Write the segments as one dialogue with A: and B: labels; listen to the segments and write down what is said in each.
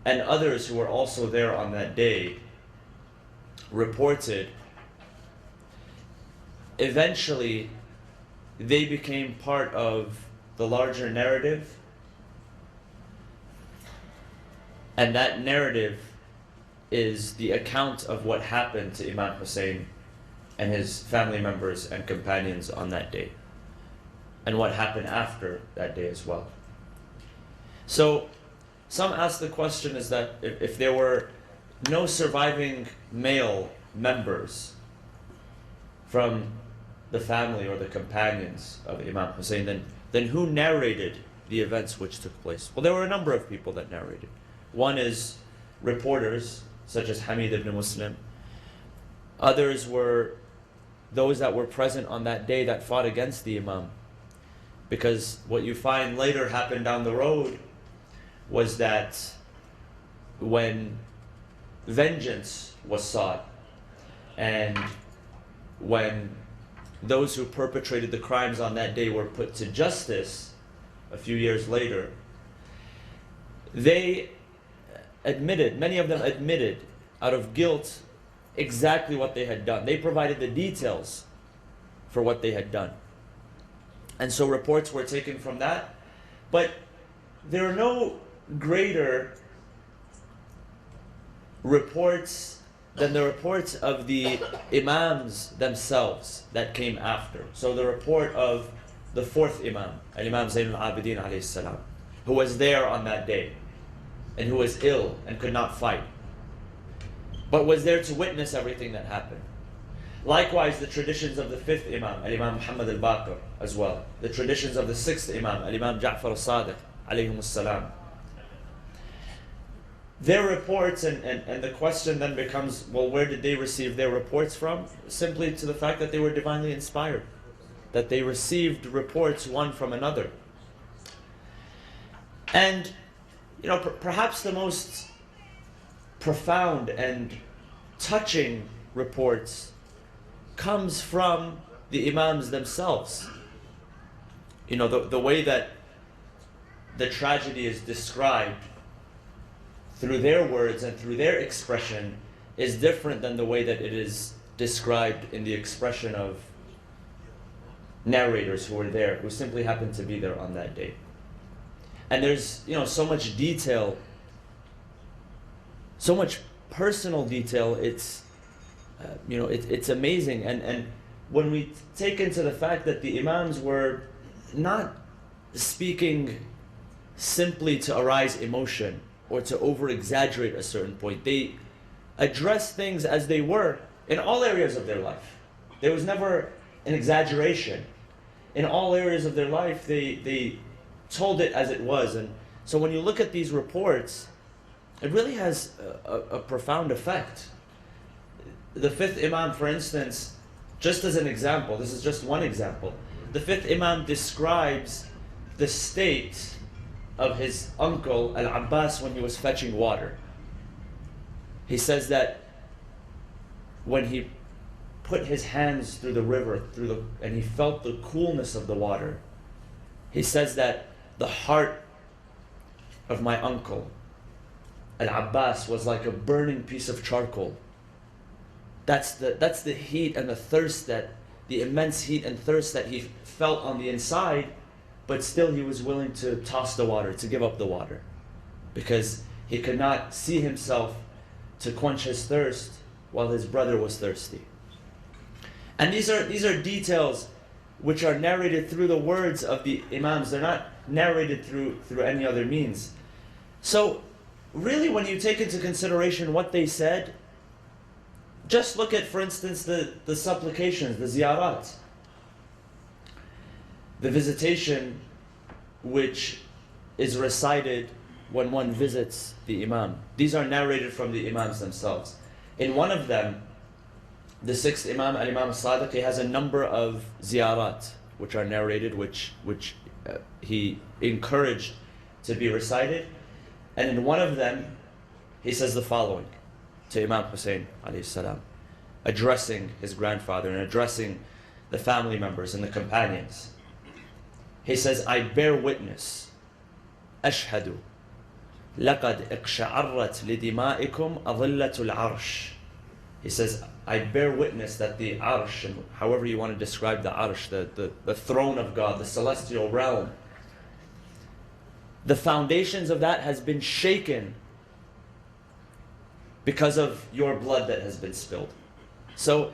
A: and others who were also there on that day reported, eventually they became part of the larger narrative, and that narrative is the account of what happened to Imam Hussein and his family members and companions on that day, and what happened after that day as well. So some ask the question is that if there were no surviving male members from the family or the companions of Imam Hussein, then who narrated the events which took place? Well, there were a number of people that narrated. One is reporters, such as Hamid ibn Muslim. Others were those that were present on that day that fought against the Imam. Because what you find later happened down the road was that when vengeance was sought, and when those who perpetrated the crimes on that day were put to justice a few years later, they admitted, many of them admitted out of guilt exactly what they had done. They provided the details for what they had done. And so reports were taken from that. But there are no greater reports than the reports of the Imams themselves that came after. So the report of the fourth Imam, Imam Zayn al-Abidin alayhi salam, who was there on that day and who was ill and could not fight, but was there to witness everything that happened. Likewise, the traditions of the fifth Imam, Imam Muhammad al-Baqir as well. The traditions of the sixth Imam, Imam Ja'far al-Sadiq alayhim as-salam. Their reports, and the question then becomes, well, where did they receive their reports from? Simply to the fact that they were divinely inspired, that they received reports one from another. And, you know, perhaps the most profound and touching reports comes from the Imams themselves. You know, the way that the tragedy is described through their words and through their expression is different than the way that it is described in the expression of narrators who were there, who simply happened to be there on that day. And there's, you know, so much detail, so much personal detail. It's you know, it's amazing. And when we take into the fact that the Imams were not speaking simply to arouse emotion or to over-exaggerate a certain point, they addressed things as they were in all areas of their life. There was never an exaggeration. In all areas of their life, they told it as it was. And so when you look at these reports, it really has a profound effect. The fifth Imam, for instance, just as an example, this is just one example, the fifth Imam describes the state of his uncle Al-Abbas when he was fetching water. He says that when he put his hands through the river, and he felt the coolness of the water, he says that the heart of my uncle Al-Abbas was like a burning piece of charcoal. That's the heat and the thirst, that the immense heat and thirst that he felt on the inside, but still he was willing to toss the water, to give up the water, because he could not see himself to quench his thirst while his brother was thirsty. And these are details which are narrated through the words of the Imams. They're not narrated through any other means. So really, when you take into consideration what they said, just look at, for instance, the supplications, the ziyarat, the visitation which is recited when one visits the Imam. These are narrated from the Imams themselves. In one of them, the sixth Imam, Imam Sadiq, he has a number of ziyarat which are narrated, which he encouraged to be recited. And in one of them, he says the following to Imam Hussein alayhi salam, addressing his grandfather and addressing the family members and the companions. He says, I bear witness, ashhadu, لَقَدْ اقْشَعَرَّتْ لِدِمَائِكُمْ أَظِلَّةُ الْعَرْشِ. He says, I bear witness that the arsh, and however you want to describe the arsh, the throne of God, the celestial realm, the foundations of that has been shaken because of your blood that has been spilled. So,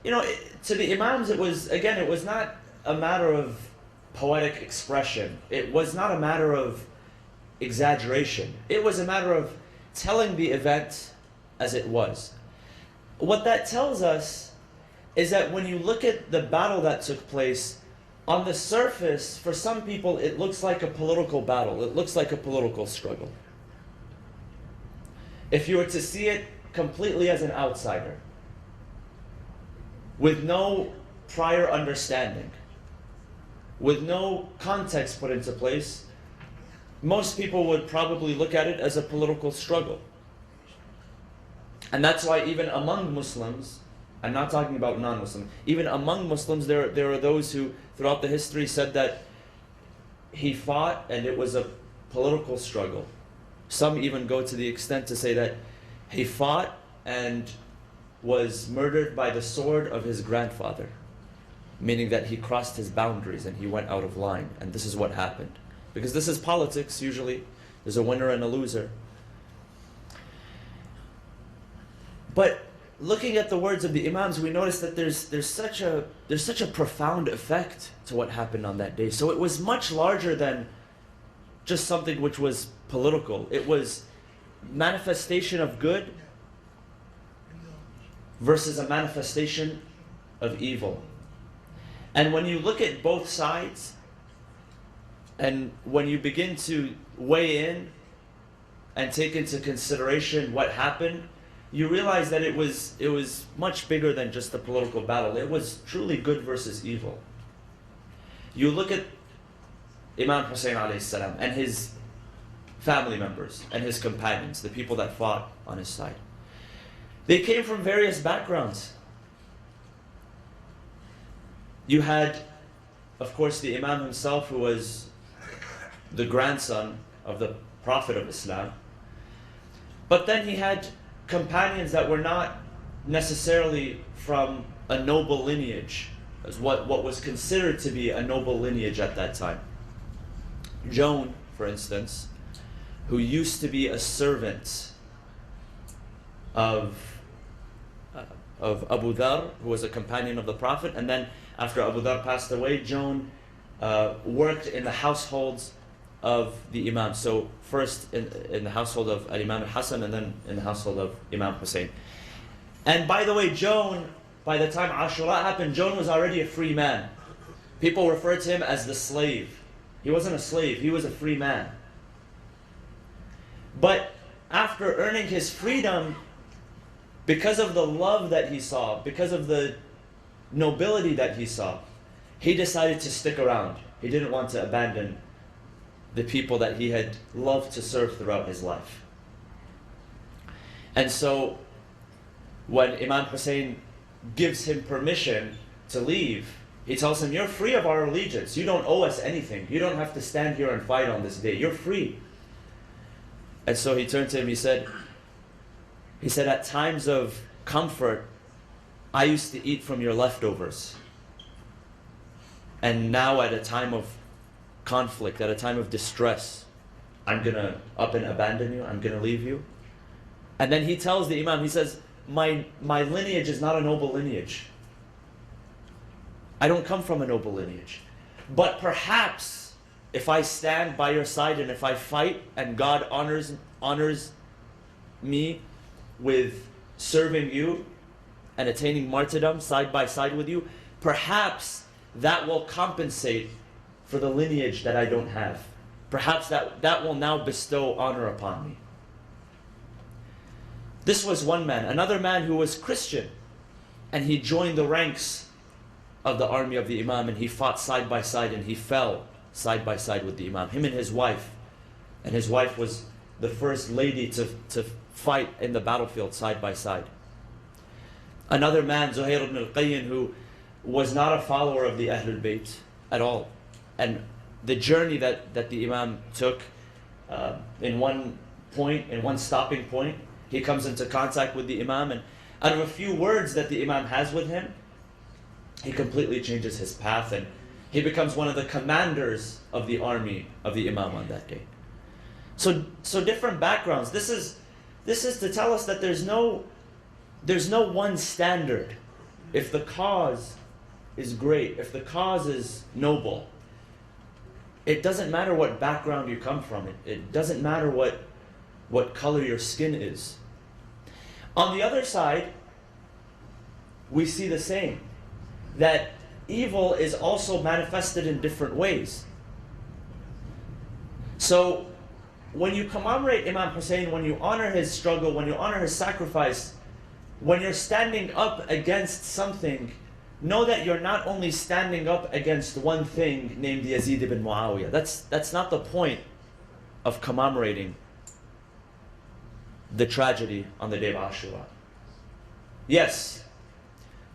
A: to the Imams, it was not a matter of poetic expression. It was not a matter of exaggeration. It was a matter of telling the event as it was. What that tells us is that when you look at the battle that took place, on the surface, for some people, it looks like a political battle. It looks like a political struggle. If you were to see it completely as an outsider, with no prior understanding, with no context put into place, most people would probably look at it as a political struggle. And that's why even among Muslims, I'm not talking about non-Muslims, even among Muslims there are those who throughout the history said that he fought and it was a political struggle. Some even go to the extent to say that he fought and was murdered by the sword of his grandfather, meaning that he crossed his boundaries and he went out of line, and this is what happened. Because this is politics usually, there's a winner and a loser. But looking at the words of the Imams, we notice that there's such a profound effect to what happened on that day. So it was much larger than just something which was political. It was manifestation of good versus a manifestation of evil. And when you look at both sides, and when you begin to weigh in and take into consideration what happened, you realize that it was much bigger than just a political battle. It was truly good versus evil. You look at Imam Hussein alayhi salam and his family members and his companions, the people that fought on his side. They came from various backgrounds. You had, of course, the Imam himself, who was the grandson of the Prophet of Islam. But then he had companions that were not necessarily from a noble lineage, as what was considered to be a noble lineage at that time. Joan, for instance, who used to be a servant of Abu Dhar, who was a companion of the Prophet, and then after Abu Dhar passed away, Joan worked in the households of the Imam. So first in the household of Imam Hassan, and then in the household of Imam Hussein. And by the way, Joan, by the time Ashura happened, Joan was already a free man. People referred to him as the slave. He wasn't a slave, he was a free man. But after earning his freedom, because of the love that he saw, because of the nobility that he saw, he decided to stick around. He didn't want to abandon the people that he had loved to serve throughout his life. And so when Imam Hussein gives him permission to leave, he tells him, you're free of our allegiance. You don't owe us anything. You don't have to stand here and fight on this day. You're free. And so he turned to him, he said, at times of comfort, I used to eat from your leftovers. And now at a time of conflict, at a time of distress, I'm going to up and abandon you, I'm going to leave you. And then he tells the Imam, he says, my lineage is not a noble lineage. I don't come from a noble lineage. But perhaps if I stand by your side and if I fight and God honors me with serving you and attaining martyrdom side by side with you, perhaps that will compensate for the lineage that I don't have. Perhaps that will now bestow honor upon me. This was one man. Another man who was Christian, and he joined the ranks of the army of the Imam, and he fought side by side, and he fell side by side with the Imam, him and his wife. And his wife was the first lady to fight in the battlefield side by side. Another man, Zuhair ibn al-Qayyin, who was not a follower of the Ahlul Bayt at all. And the journey that the Imam took, in one point, in one stopping point. He comes into contact with the Imam, and out of a few words that the Imam has with him, he completely changes his path, and he becomes one of the commanders of the army of the Imam on that day. So different backgrounds. This is to tell us that there's no one standard. If the cause is great, if the cause is noble, it doesn't matter what background you come from. It doesn't matter what color your skin is. On the other side, we see the same, that evil is also manifested in different ways. So when you commemorate Imam Hussein, when you honor his struggle, when you honor his sacrifice, when you're standing up against something, know that you're not only standing up against one thing named Yazid ibn Muawiyah. That's not the point of commemorating the tragedy on the day of Ashura. Yes,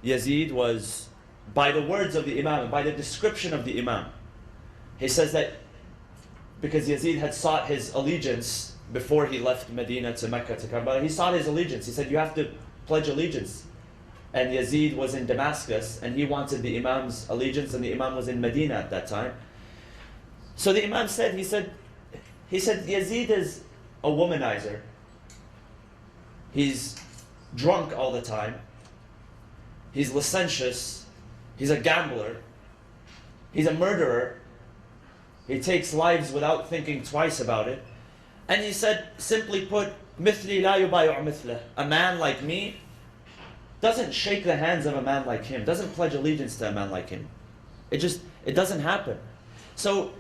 A: Yazid was, by the words of the Imam, by the description of the Imam, he says that because Yazid had sought his allegiance before he left Medina to Mecca to Karbala, he sought his allegiance. He said, you have to pledge allegiance. And Yazid was in Damascus, and he wanted the Imam's allegiance, and the Imam was in Medina at that time. So the Imam said, he said, Yazid is a womanizer. He's drunk all the time. He's licentious. He's a gambler. He's a murderer. He takes lives without thinking twice about it. And he said, simply put, مثلي لا يبايع مثله. A man like me doesn't shake the hands of a man like him, doesn't pledge allegiance to a man like him. It doesn't happen. So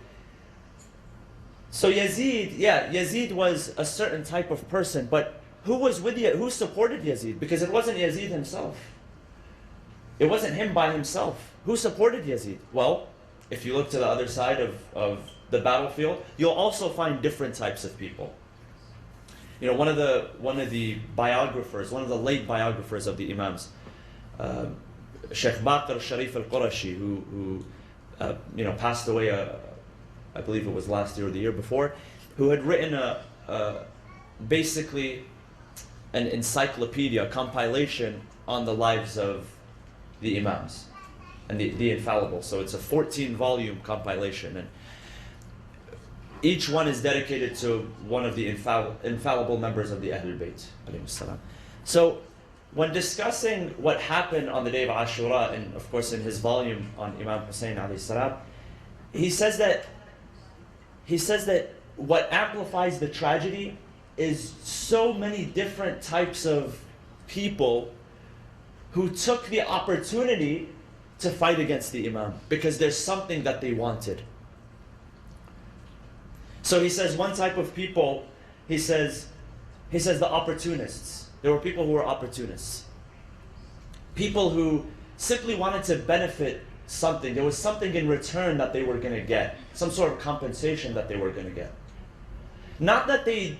A: Yazid, Yazid was a certain type of person, but who was with Yazid? Who supported Yazid? Because it wasn't Yazid himself. It wasn't him by himself. Who supported Yazid? Well, if you look to the other side of the battlefield, you'll also find different types of people. You know, one of the biographers, one of the late biographers of the Imams, Sheikh Baqir Sharif al-Qurashi, who passed away, I believe it was last year or the year before, who had written basically an encyclopedia, a compilation on the lives of the Imams and the infallible. So it's a 14-volume compilation, and each one is dedicated to one of the infallible members of the Ahlul Bayt. So when discussing what happened on the day of Ashura, and of course in his volume on Imam Hussein alayhi salam, he says that what amplifies the tragedy is so many different types of people who took the opportunity to fight against the Imam because there's something that they wanted. So he says one type of people, he says the opportunists. There were people who were opportunists. People who simply wanted to benefit something. There was something in return that they were going to get. Some sort of compensation that they were going to get. Not that they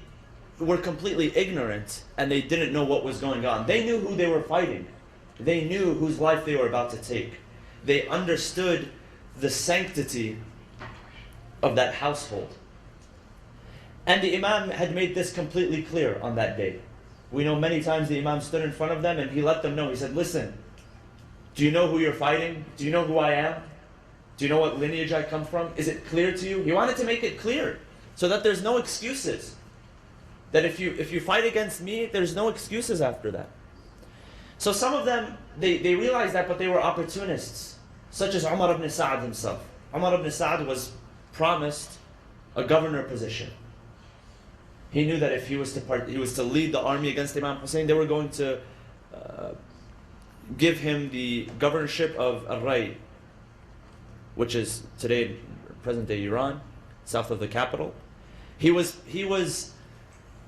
A: were completely ignorant and they didn't know what was going on. They knew who they were fighting. They knew whose life they were about to take. They understood the sanctity of that household. And the Imam had made this completely clear on that day. We know many times the Imam stood in front of them and he let them know. He said, listen, do you know who you're fighting? Do you know who I am? Do you know what lineage I come from? Is it clear to you? He wanted to make it clear so that there's no excuses. That if you fight against me, there's no excuses after that. So some of them, they realized that, but they were opportunists, such as Umar ibn Sa'd himself. Umar ibn Sa'd was promised a governor position. He knew that if he was to lead the army against Imam Hussein, they were going to give him the governorship of Ar-Ray, which is today present-day Iran, south of the capital. He was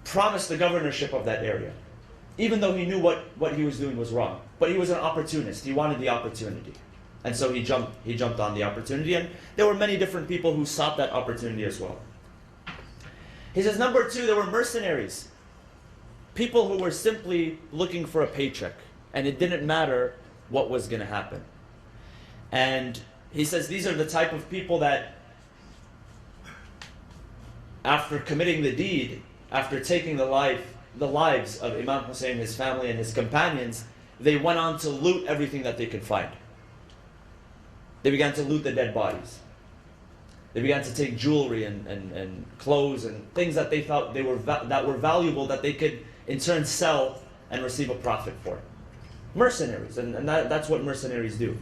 A: promised the governorship of that area, even though he knew what he was doing was wrong. But he was an opportunist. He wanted the opportunity. And so he jumped on the opportunity, and there were many different people who sought that opportunity as well. He says, number two, there were mercenaries. People who were simply looking for a paycheck, and it didn't matter what was going to happen. And he says these are the type of people that, after committing the deed, after taking the lives of Imam Hussein, his family, and his companions, they went on to loot everything that they could find. They began to loot the dead bodies. They began to take jewelry and clothes and things that they thought that were valuable, that they could in turn sell and receive a profit for. Mercenaries, and that's what mercenaries do.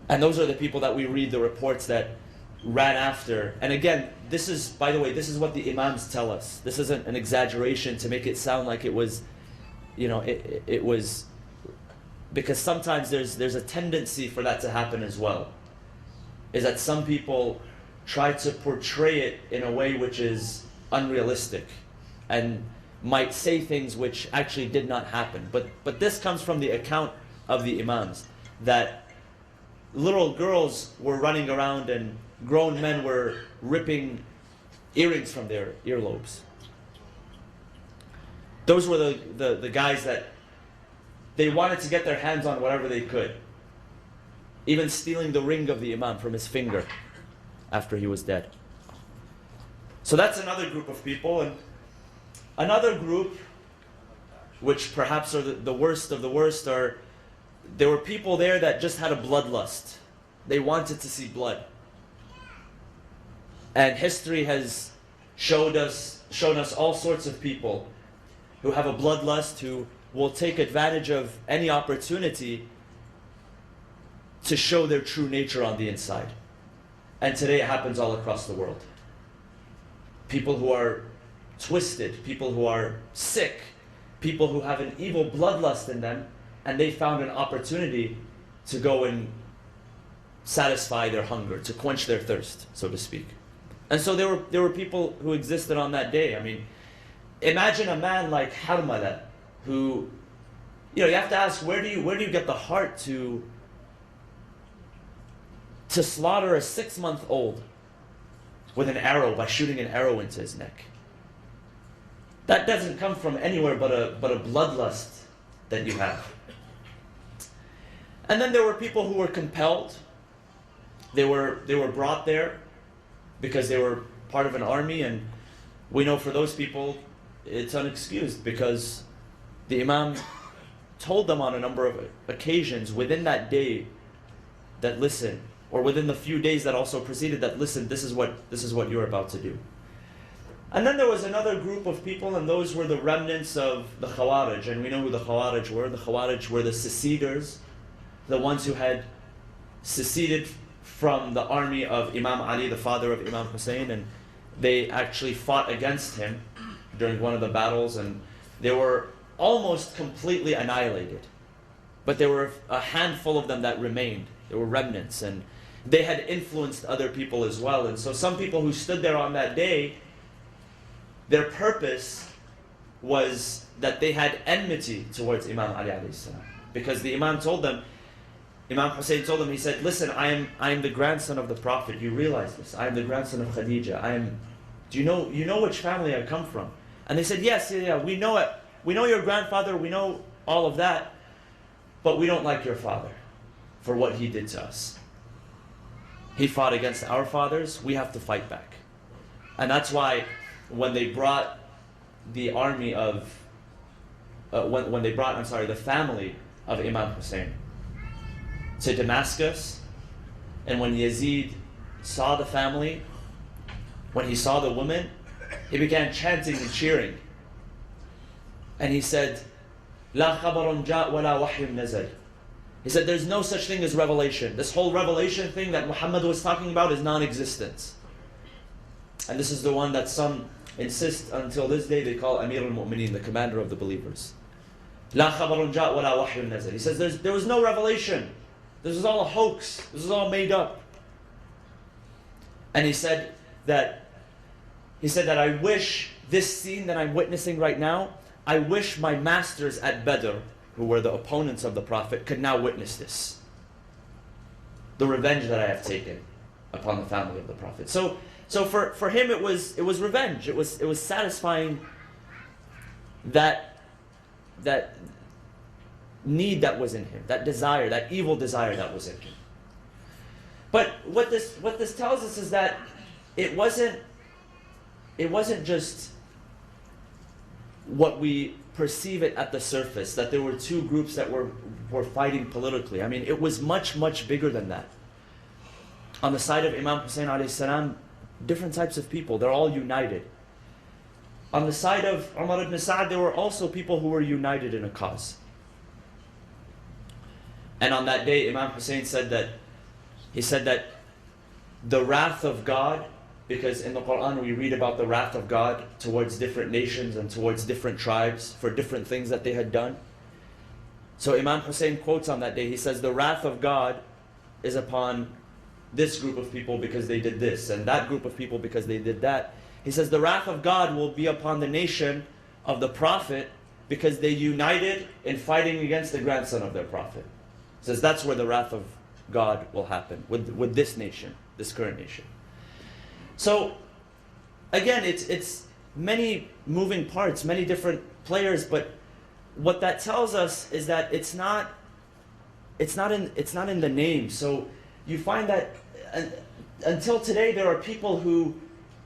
A: And those are the people that we read the reports that ran after. And again, this is, by the way, this is what the Imams tell us. This isn't an exaggeration to make it sound like it was, it was, because sometimes there's a tendency for that to happen as well. Is that some people try to portray it in a way which is unrealistic and might say things which actually did not happen. But this comes from the account of the Imams, that little girls were running around and grown men were ripping earrings from their earlobes. Those were the guys that they wanted to get their hands on whatever they could. Even stealing the ring of the Imam from his finger after he was dead. So that's another group of people. And another group, which perhaps are the worst of the worst, there were people there that just had a bloodlust. They wanted to see blood. And history has shown us all sorts of people who have a bloodlust, who will take advantage of any opportunity to show their true nature on the inside. And today it happens all across the world. People who are twisted, people who are sick, people who have an evil bloodlust in them, and they found an opportunity to go and satisfy their hunger, to quench their thirst, so to speak. And so there were people who existed on that day. I mean, imagine a man like Harmala, who, you have to ask, where do you get the heart to slaughter a 6-month-old with an arrow, by shooting an arrow into his neck? That doesn't come from anywhere but a bloodlust that you have. And then there were people who were compelled. They were brought there because they were part of an army, and we know for those people it's unexcused, because the Imam told them on a number of occasions within that day that, listen, or within the few days that also preceded that, listen, this is what you're about to do. And then there was another group of people, and those were the remnants of the Khawarij. And we know who the Khawarij were. The Khawarij were the seceders, the ones who had seceded from the army of Imam Ali, the father of Imam Hussein, and they actually fought against him during one of the battles, and they were almost completely annihilated. But there were a handful of them that remained. There were remnants, and they had influenced other people as well. And so some people who stood there on that day, their purpose was that they had enmity towards Imam Ali alayhi salam. Because the Imam told them, Imam Hussein told them, he said, listen, I am the grandson of the Prophet. You realize this? I am the grandson of Khadija. Do you know which family I come from? And they said, yes, yeah, we know it. We know your grandfather, we know all of that, but we don't like your father for what he did to us. He fought against our fathers, we have to fight back. And that's why when they brought the army of, when they brought, the family of Imam Hussein to Damascus, and when Yazid saw the family, when he saw the woman, he began chanting and cheering. And he said, "La khabarun ja' wa la wahyun nazal." He said, there's no such thing as revelation. This whole revelation thing that Muhammad was talking about is non-existent. And this is the one that some insist until this day they call Amir al-Mu'mineen, the commander of the believers. La khabarun ja' wa la wahyun nazal. He says there was no revelation. This is all a hoax. This is all made up. And he said that I wish this scene that I'm witnessing right now, I wish my masters at Badr, who were the opponents of the Prophet, could now witness this. The revenge that I have taken upon the family of the Prophet. So for him it was revenge. It was satisfying that need that was in him, that desire, that evil desire that was in him. But what this tells us is that it wasn't just what we perceive it at the surface, that there were two groups that were fighting politically. I mean, it was much, much bigger than that. On the side of Imam Hussein alayhi salam, different types of people, they're all united. On the side of Umar ibn Sa'd, there were also people who were united in a cause. And on that day, Imam Hussein said that, the wrath of God, because in the Quran we read about the wrath of God towards different nations and towards different tribes for different things that they had done. So Imam Hussein quotes on that day, he says, the wrath of God is upon this group of people because they did this, and that group of people because they did that. He says the wrath of God will be upon the nation of the Prophet because they united in fighting against the grandson of their Prophet. He says that's where the wrath of God will happen, with this nation, this current nation. So again, it's many moving parts, many different players, but what that tells us is that it's not in the name. So you find that until today there are people who,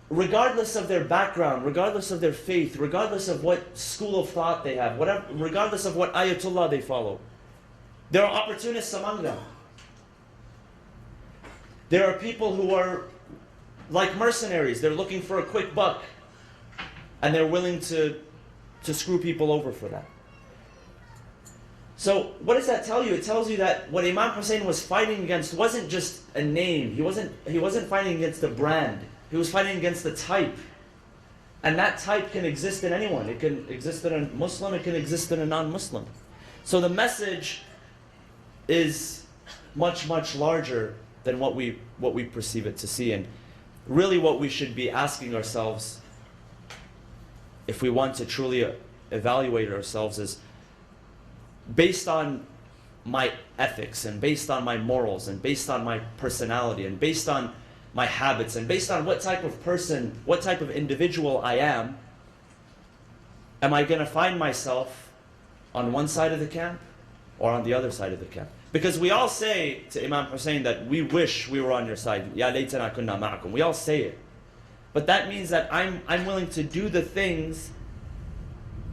A: regardless of their background, regardless of their faith, regardless of what school of thought they have, whatever, regardless of what ayatollah they follow, there are opportunists among them. There are people who are like mercenaries. They're looking for a quick buck, and they're willing to screw people over for that. So what does that tell you? It tells you that what Imam Hussein was fighting against wasn't just a name. He wasn't fighting against a brand. He was fighting against the type. And that type can exist in anyone. It can exist in a Muslim, it can exist in a non-Muslim. So the message is much, much larger than what we perceive it to see. And really what we should be asking ourselves, if we want to truly evaluate ourselves, is based on my ethics and based on my morals and based on my personality and based on my habits and based on what type of person, what type of individual I am I going to find myself on one side of the camp or on the other side of the camp? Because we all say to Imam Hussein that we wish we were on your side. Ya laytana kunna ma'akum. We all say it. But that means that I'm willing to do the things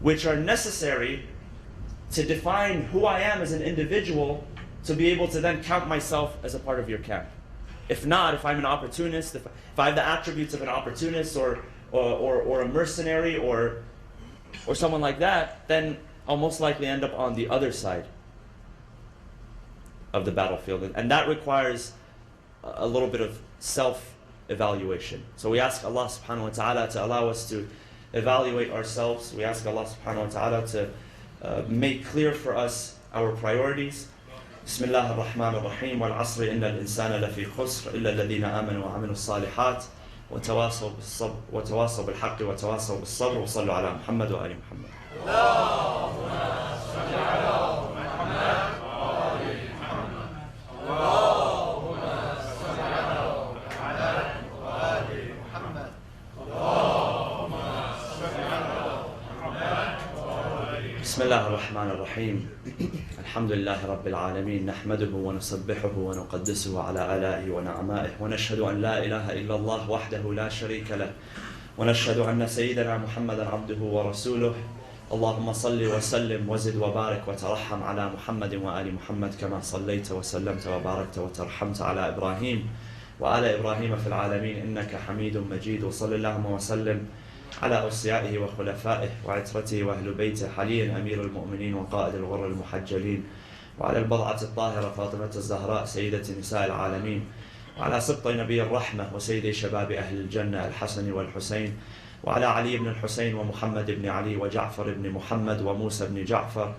A: which are necessary to define who I am as an individual, to be able to then count myself as a part of your camp. If not, if I'm an opportunist, if I have the attributes of an opportunist or a mercenary or someone like that, then I'll most likely end up on the other side of the battlefield. And that requires a little bit of self-evaluation. So we ask Allah subhanahu wa ta'ala to allow us to evaluate ourselves. We ask Allah subhanahu wa ta'ala to make clear for us our priorities. بسم الله الرحمن الرحيم والعصر إن الإنسان لفي خسر إلا الذين آمنوا وعملوا الصالحات وتواصوا بالحق وتواصوا بالصبر وصلوا على محمد وآل محمد. اللهم صل على محمد وآل محمد. اللهم صل على محمد وآل محمد. اللهم صل على محمد وآل. بسم الله الرحمن الرحيم. الحمد لله رب العالمين، نحمده ونسبحه ونقدسه على آلائه ونعمائه، ونشهد أن لا إله إلا الله وحده لا شريك له، ونشهد أن سيدنا محمدا عبده ورسوله. اللهم صل وسلم وزد وبارك وترحم على محمد وآل محمد كما صليت وسلمت وباركت وترحمت على إبراهيم وآل إبراهيم في العالمين إنك حميد مجيد. وصل اللهم وسلم على أوصيائه وخلفائه وعترته وأهل بيته، علي أمير المؤمنين وقائد الغر المحجلين، وعلى البضعة الطاهرة فاطمة الزهراء سيدة نساء العالمين، وعلى سبط نبي الرحمة وسيد شباب أهل الجنة الحسن والحسين، وعلى علي بن الحسين ومحمد بن علي وجعفر بن محمد وموسى بن جعفر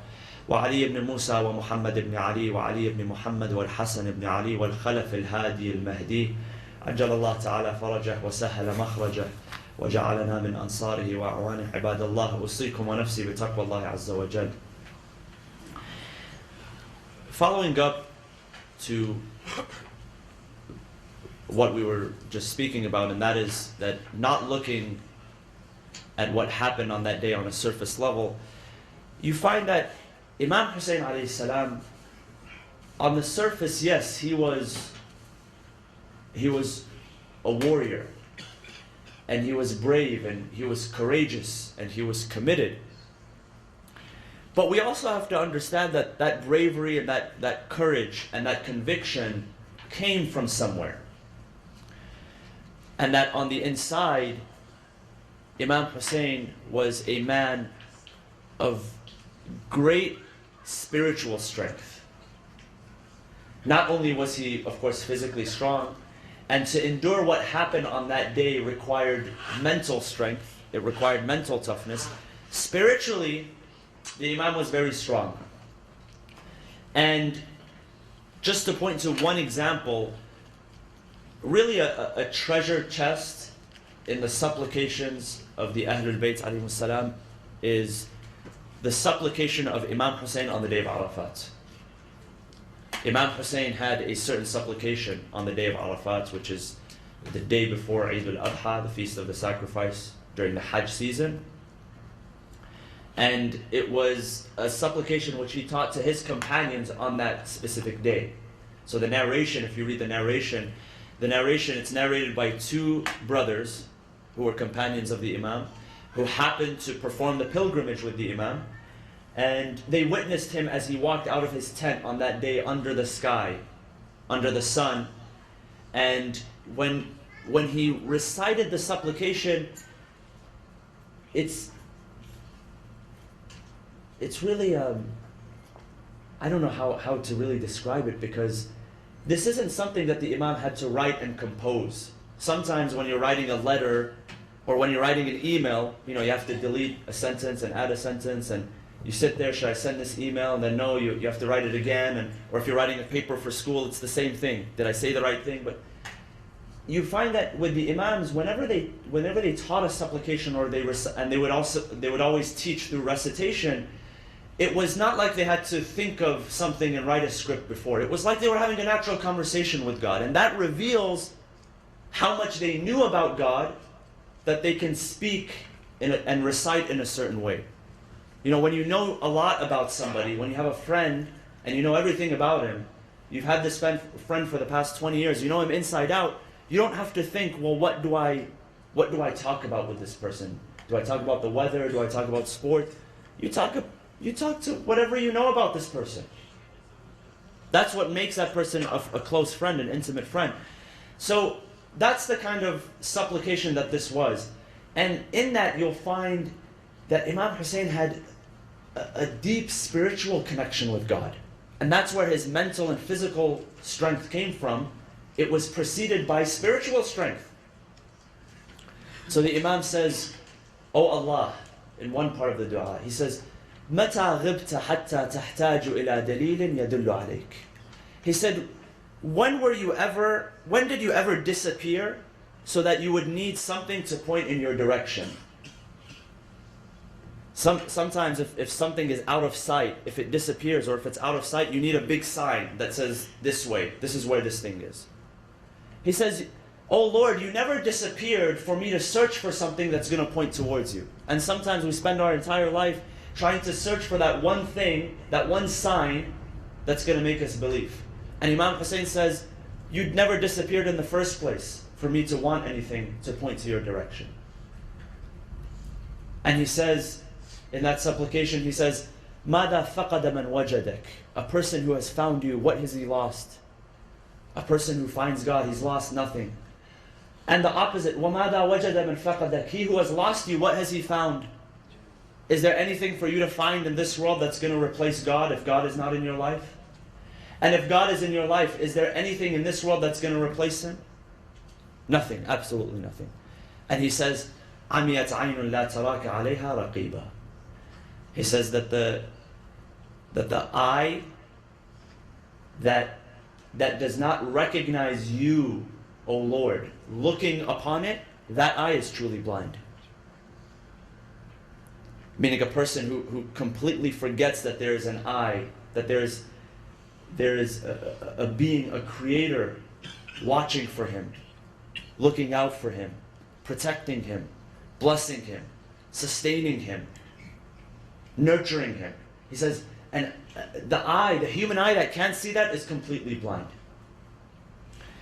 A: وعلي بن موسى ومحمد بن علي وعلي بن محمد والحسن بن علي والخلف الهادي المهدي، عجل الله تعالى فرجه وسهل مخرجه وجعلنا من أنصاره وأعوانه. عباد الله، أوصيكم ونفسي بتقوى الله عز وجل. Following up to what we were just speaking about, and that is that not looking at what happened on that day on a surface level, you find that Imam Hussein alayhi salam, on the surface, yes, he was a warrior, and he was brave, and he was courageous, and he was committed. But we also have to understand that that bravery and that courage and that conviction came from somewhere. And that on the inside, Imam Hussein was a man of great spiritual strength. Not only was he, of course, physically strong, and to endure what happened on that day required mental strength, it required mental toughness. Spiritually, the Imam was very strong. And just to point to one example, really a treasure chest in the supplications of the Ahlul Bayt alayhimus salam is the supplication of Imam Hussein on the day of Arafat. Imam Hussein had a certain supplication on the day of Arafat, which is the day before Eid al-Adha, the Feast of the Sacrifice, during the Hajj season. And it was a supplication which he taught to his companions on that specific day. So the narration, if you read the narration, it's narrated by two brothers who were companions of the Imam, who happened to perform the pilgrimage with the Imam. And they witnessed him as he walked out of his tent on that day under the sky, under the sun. And when he recited the supplication, it's really, I don't know how to really describe it, because this isn't something that the Imam had to write and compose. Sometimes when you're writing a letter or when you're writing an email, you have to delete a sentence and add a sentence, and you sit there, should I send this email? And then no, you have to write it again. Or if you're writing a paper for school, it's the same thing. Did I say the right thing? But you find that with the Imams, whenever they taught a supplication, or they would always teach through recitation, it was not like they had to think of something and write a script before. It was like they were having a natural conversation with God. And that reveals how much they knew about God, that they can speak and recite in a certain way. When you know a lot about somebody, when you have a friend and you know everything about him, you've had this friend for the past 20 years, you know him inside out, you don't have to think, well, what do I talk about with this person? Do I talk about the weather? Do I talk about sport? You talk to whatever you know about this person. That's what makes that person a close friend, an intimate friend. So that's the kind of supplication that this was. And in that you'll find that Imam Hussein had a deep spiritual connection with God. And that's where his mental and physical strength came from. It was preceded by spiritual strength. So the Imam says, "O Allah," in one part of the dua, he says, "Mata ghibta hatta tahtaju ila dalilin yadullu alayk." He said, when did you ever disappear so that you would need something to point in your direction? Sometimes if something is out of sight, if it disappears or if it's out of sight, you need a big sign that says this way, this is where this thing is. He says, "Oh Lord, you never disappeared for me to search for something that's going to point towards you." And sometimes we spend our entire life trying to search for that one thing, that one sign that's going to make us believe. And Imam Hussein says, "You'd never disappeared in the first place for me to want anything to point to your direction." And he says, in that supplication, he says, "Mada faqada man wajadek." A person who has found you, what has he lost? A person who finds God, he's lost nothing. And the opposite, وَمَاذَا وَجَدَ مَنْ فَقَدَكَ. He who has lost you, what has he found? Is there anything for you to find in this world that's going to replace God if God is not in your life? And if God is in your life, is there anything in this world that's going to replace Him? Nothing, absolutely nothing. And he says, عَمِيَتْ عَيْنٌ لَا تَرَاكَ عَلَيْهَا رَقِيبًا. He says that the eye that does not recognize you, O Lord, looking upon it, that eye is truly blind. Meaning a person who completely forgets that there is an eye, that there is a being, a creator watching for him, looking out for him, protecting him, blessing him, sustaining him, nurturing him. He says, and the human eye that can't see that is completely blind.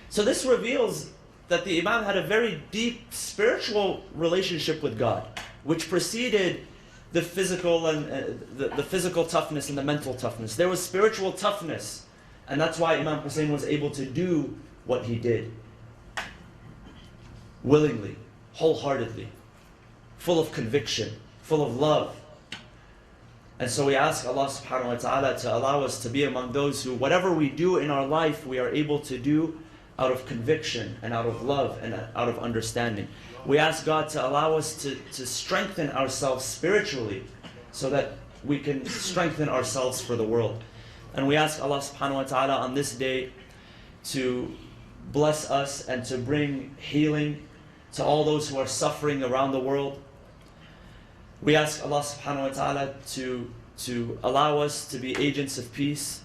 A: So this reveals that the Imam had a very deep spiritual relationship with God, which preceded the physical and the physical toughness and the mental toughness. There was spiritual toughness, and that's why Imam Hussein was able to do what he did. Willingly, wholeheartedly, full of conviction, full of love. And so we ask Allah subhanahu wa ta'ala to allow us to be among those who, whatever we do in our life, we are able to do out of conviction and out of love and out of understanding. We ask God to allow us to strengthen ourselves spiritually so that we can strengthen ourselves for the world. And we ask Allah subhanahu wa ta'ala on this day to bless us and to bring healing to all those who are suffering around the world. We ask Allah subhanahu wa ta'ala to allow us to be agents of peace,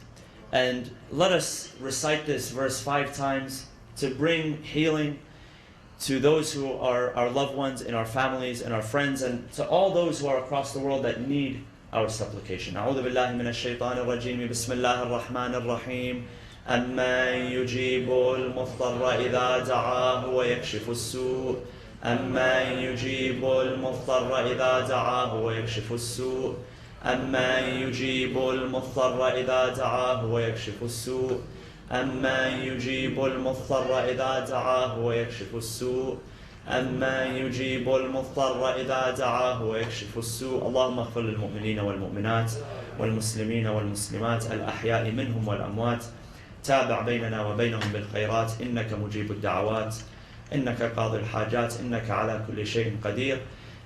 A: and let us recite this verse 5 times to bring healing to those who are our loved ones, in our families, and our friends, and to all those who are across the world that need our supplication. أعوذ بالله من الشيطان الرجيم بسم الله الرحمن الرحيم أمن يجيب المضطر إذا دعاه ويكشف السوء أمن يجيب المضطر إذا دعاه ويكشف السوء أمن يجيب المضطر إذا دعاه ويكشف السوء أمن يجيب المضطر إذا دعاه ويكشف السوء أمن يجيب المضطر إذا دعاه ويكشف السوء. اللهم اغفر للمؤمنين والمؤمنات والمسلمين والمسلمات الأحياء منهم والأموات. تابع بيننا وبينهم بالخيرات إنك مجيب الدعوات إنك قاضي الحاجات إنك على كل شيء قدير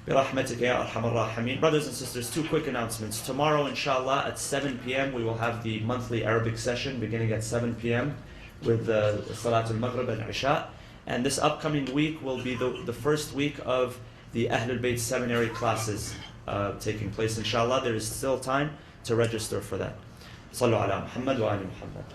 A: برحمتك يا أرحم الراحمين. Brothers and sisters, 2 quick announcements. Tomorrow, inshallah, at 7 p.m. we will have the monthly Arabic session beginning at 7 p.m. with Salatul Maghrib and Isha. And this upcoming week will be the first week of the Ahlul Bayt seminary classes taking place. Inshallah, there is still time to register for that. صلوا على محمد وآل محمد.